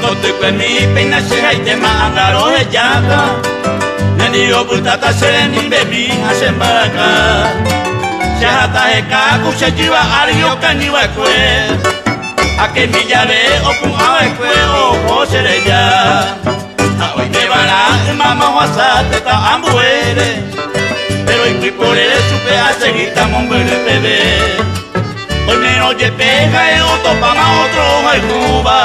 kote kwe mi peina se haite ma angaro he jaka Nani o butata se ni bebi hasembaka Se hata he kaku se jiwa ari o kaniwa kwe Ake mi llave o pun awe kwe o ho se le ya A hoy te vara mama wasate ta ambuere Pero y por el supe a seguir tamon bere bebé Hoy me oye pega y otro pan a otro hay Cuba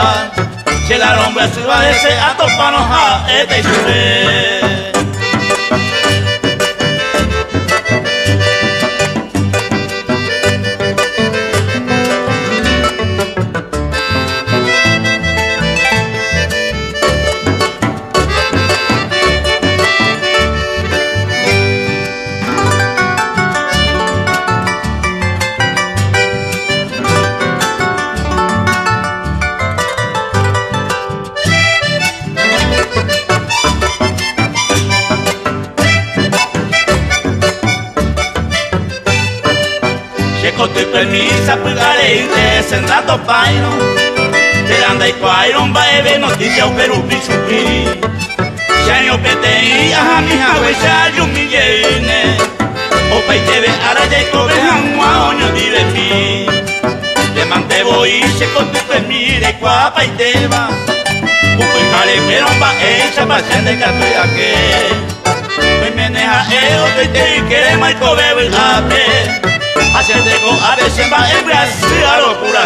Si la rompe se va a ese a toparnos a este y sube Kote permisa pagare ite sendato paino Teranda i quairon baebe noticia o peru bisupi Shanyo petei aha mi hawe shayu mi yene O paitebe ara de kobe hanwa onyo dire mi Le mantebo i se kote permire kwa paiteba Uko kale peron ba echa ba sende katuyake Me meneha o te kere mai kobe ape Hacerte con a veces va en Brasil a locura.